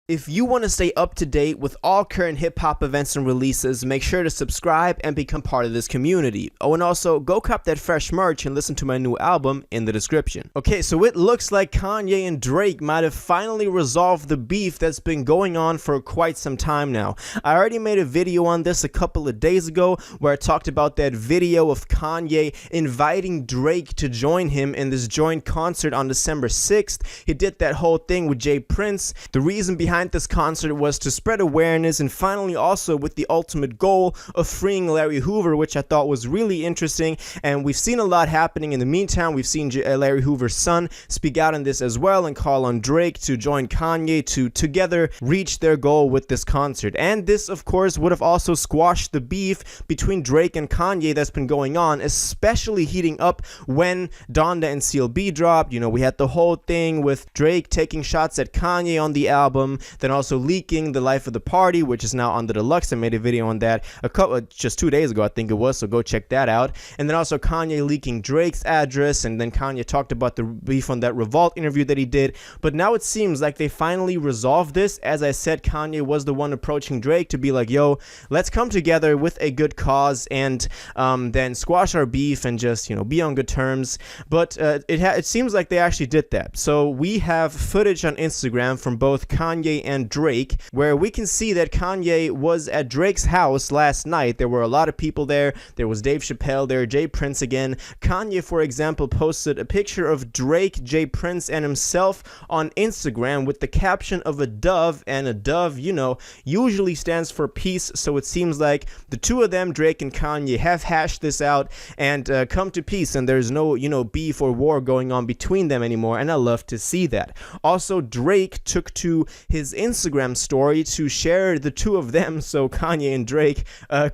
If you want to stay up to date with all current hip-hop events and releases, make sure to subscribe and become part of this community. Oh, and also, go cop that fresh merch and listen to my new album in the description. Okay, so it looks like Kanye and Drake might have finally resolved the beef that's been going on for quite some time now. I already made a video on this a couple of days ago where I talked about that video of Kanye inviting Drake to join him in this joint concert on December 6th. He did that whole thing with Jay Prince. The reason behind this concert was to spread awareness and finally also with the ultimate goal of freeing Larry Hoover, which I thought was really interesting, and we've seen a lot happening in the meantime. We've seen Larry Hoover's son speak out on this as well and call on Drake to join Kanye to together reach their goal with this concert. And this, of course, would have also squashed the beef between Drake and Kanye that's been going on, especially heating up when Donda and CLB dropped. You know, we had the whole thing with Drake taking shots at Kanye on the album, then also leaking The Life of the Party, which is now on the deluxe. I made a video on that just 2 days ago, I think it was, so go check that out. And then also Kanye leaking Drake's address, and then Kanye talked about the beef on that Revolt interview that he did. But now it seems like they finally resolved this. As I said, Kanye was the one approaching Drake to be like, yo, let's come together with a good cause and then squash our beef and just, you know, be on good terms. But it seems like they actually did that. So we have footage on Instagram from both Kanye and Drake where we can see that Kanye was at Drake's house last night. There were a lot of people there. There was Dave Chappelle there, Jay Prince again. Kanye, for example, posted a picture of Drake, Jay Prince, and himself on Instagram with the caption of a dove, and a dove, you know, usually stands for peace. So it seems like the two of them, Drake and Kanye, have hashed this out and come to peace, and there's no, you know, beef or war going on between them anymore, and I love to see that. Also, Drake took to his Instagram story to share the two of them, so Kanye and Drake,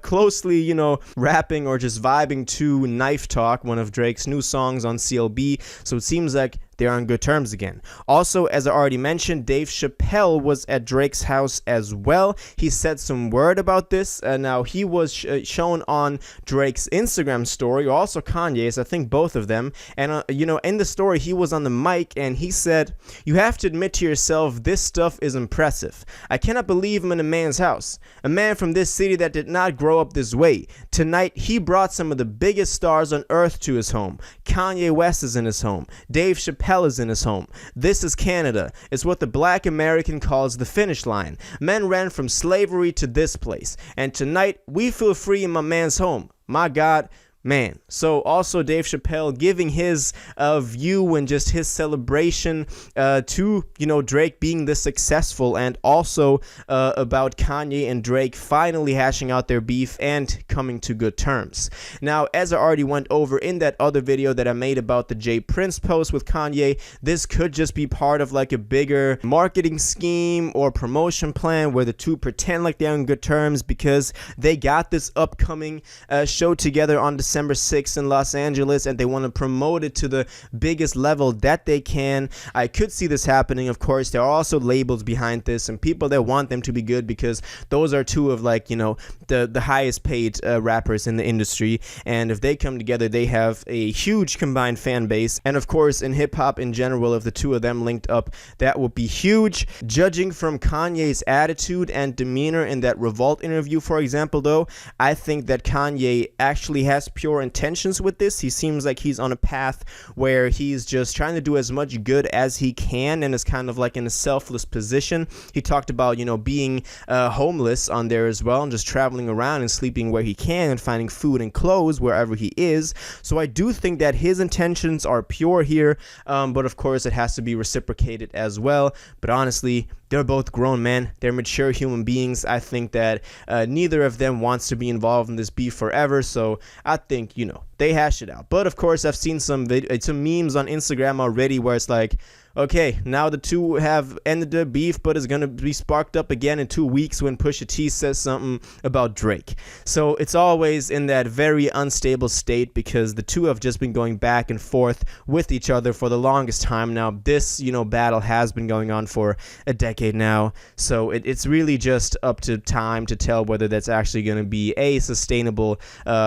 closely, you know, rapping or just vibing to Knife Talk, one of Drake's new songs on CLB. So it seems like they're on good terms again. Also, as I already mentioned, Dave Chappelle was at Drake's house as well. He said some word about this. Now, he was shown on Drake's Instagram story, or also Kanye's, I think both of them. And, you know, in the story, he was on the mic and he said, "You have to admit to yourself, this stuff is impressive. I cannot believe I'm in a man's house. A man from this city that did not grow up this way. Tonight, he brought some of the biggest stars on earth to his home. Kanye West is in his home. Dave Chappelle is in his home. This is Canada. It's what the black American calls the finish line. Men ran from slavery to this place. And tonight, we feel free in my man's home. My God, man." So also Dave Chappelle giving his view and just his celebration to, you know, Drake being this successful, and also about Kanye and Drake finally hashing out their beef and coming to good terms. Now, as I already went over in that other video that I made about the Jay Prince post with Kanye, this could just be part of like a bigger marketing scheme or promotion plan where the two pretend like they're on good terms because they got this upcoming show together on December 6th in Los Angeles, and they want to promote it to the biggest level that they can. I could see this happening. Of course, there are also labels behind this and people that want them to be good because those are two of, like, you know, the highest paid rappers in the industry, and if they come together, they have a huge combined fan base. And of course, in hip-hop in general, if the two of them linked up, that would be huge. Judging from Kanye's attitude and demeanor in that Revolt interview, for example, though, I think that Kanye actually has pure intentions with this. He seems like he's on a path where he's just trying to do as much good as he can and is kind of like in a selfless position. He talked about, you know, being homeless on there as well, and just traveling around and sleeping where he can and finding food and clothes wherever he is. So I do think that his intentions are pure here, but of course it has to be reciprocated as well. But honestly, they're both grown men. They're mature human beings. I think that neither of them wants to be involved in this beef forever. So I think, you know, they hash it out. But of course, I've seen some memes on Instagram already where it's like, okay, now the two have ended their beef, but it's going to be sparked up again in 2 weeks when Pusha T says something about Drake. So it's always in that very unstable state because the two have just been going back and forth with each other for the longest time now. This, you know, battle has been going on for a decade now. So it's really just up to time to tell whether that's actually going to be a sustainable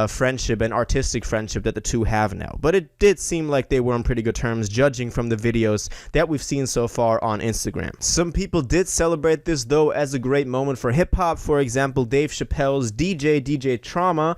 friendship and artistic friendship that the two have now. But it did seem like they were on pretty good terms, judging from the videos that we've seen so far on Instagram. Some people did celebrate this though as a great moment for hip-hop. For example, Dave Chappelle's DJ Trauma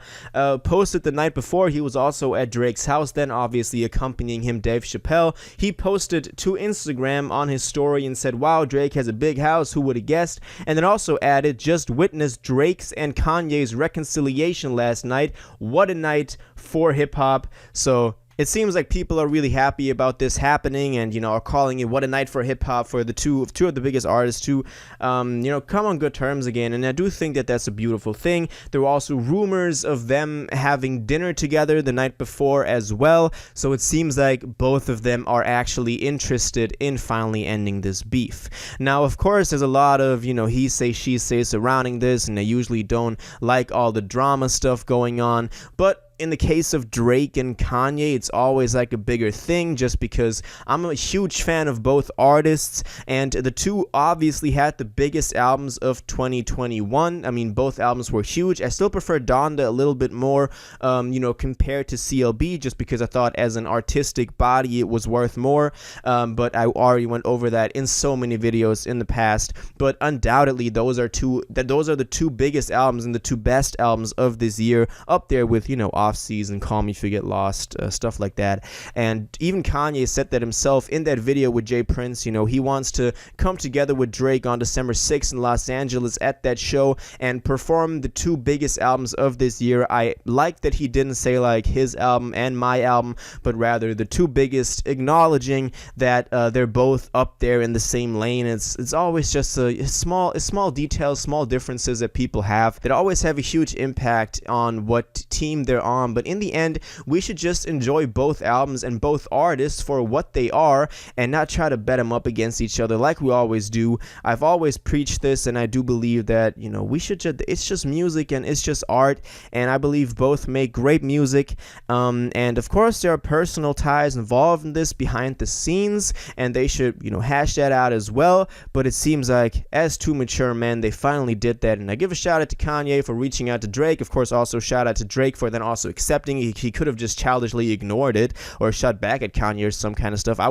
posted the night before. He was also at Drake's house then, obviously accompanying him, Dave Chappelle. He posted to Instagram on his story and said, "Wow, Drake has a big house, who would have guessed?" And then also added, "Just witnessed Drake's and Kanye's reconciliation last night. What a night for hip-hop." So it seems like people are really happy about this happening, and are calling it what a night for hip hop for the two of the biggest artists to come on good terms again. And I do think that that's a beautiful thing. There were also rumors of them having dinner together the night before as well, so it seems like both of them are actually interested in finally ending this beef. Now, of course, there's a lot of he say she say surrounding this, and I usually don't like all the drama stuff going on, but in the case of Drake and Kanye, it's always like a bigger thing just because I'm a huge fan of both artists, and the two obviously had the biggest albums of 2021. I mean, both albums were huge. I still prefer Donda a little bit more, compared to CLB, just because I thought as an artistic body it was worth more, but I already went over that in so many videos in the past. But undoubtedly, those are the two biggest albums and the two best albums of this year, up there with, Off-Season, Call Me If You Get Lost, stuff like that. And even Kanye said that himself in that video with Jay Prince. He wants to come together with Drake on December 6th in Los Angeles at that show and perform the two biggest albums of this year. I like that he didn't say like his album and my album, but rather the two biggest, acknowledging that they're both up there in the same lane. It's always just a small details, small differences that people have that always have a huge impact on what team they're on. But in the end, we should just enjoy both albums and both artists for what they are and not try to bet them up against each other like we always do. I've always preached this, and I do believe that we should it's just music and it's just art, and I believe both make great music, and of course there are personal ties involved in this behind the scenes, and they should hash that out as well. But it seems like as two mature men, they finally did that, and I give a shout out to Kanye for reaching out to Drake. Of course, also shout out to Drake for then also accepting. He could have just childishly ignored it or shot back at Kanye or some kind of stuff. I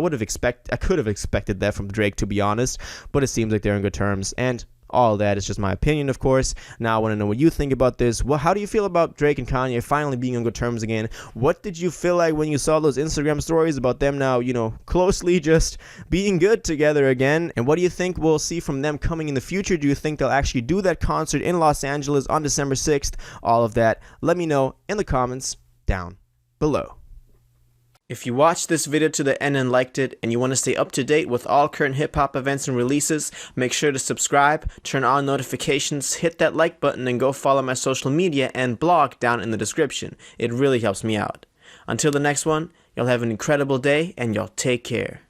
could have expected that from Drake, to be honest, but it seems like they're in good terms, and all that is just my opinion, of course. Now I want to know what you think about this. Well, how do you feel about Drake and Kanye finally being on good terms again? What did you feel like when you saw those Instagram stories about them now, closely just being good together again? And what do you think we'll see from them coming in the future? Do you think they'll actually do that concert in Los Angeles on December 6th? All of that, let me know in the comments down below. If you watched this video to the end and liked it, and you want to stay up to date with all current hip-hop events and releases, make sure to subscribe, turn on notifications, hit that like button, and go follow my social media and blog down in the description. It really helps me out. Until the next one, y'all have an incredible day, and y'all take care.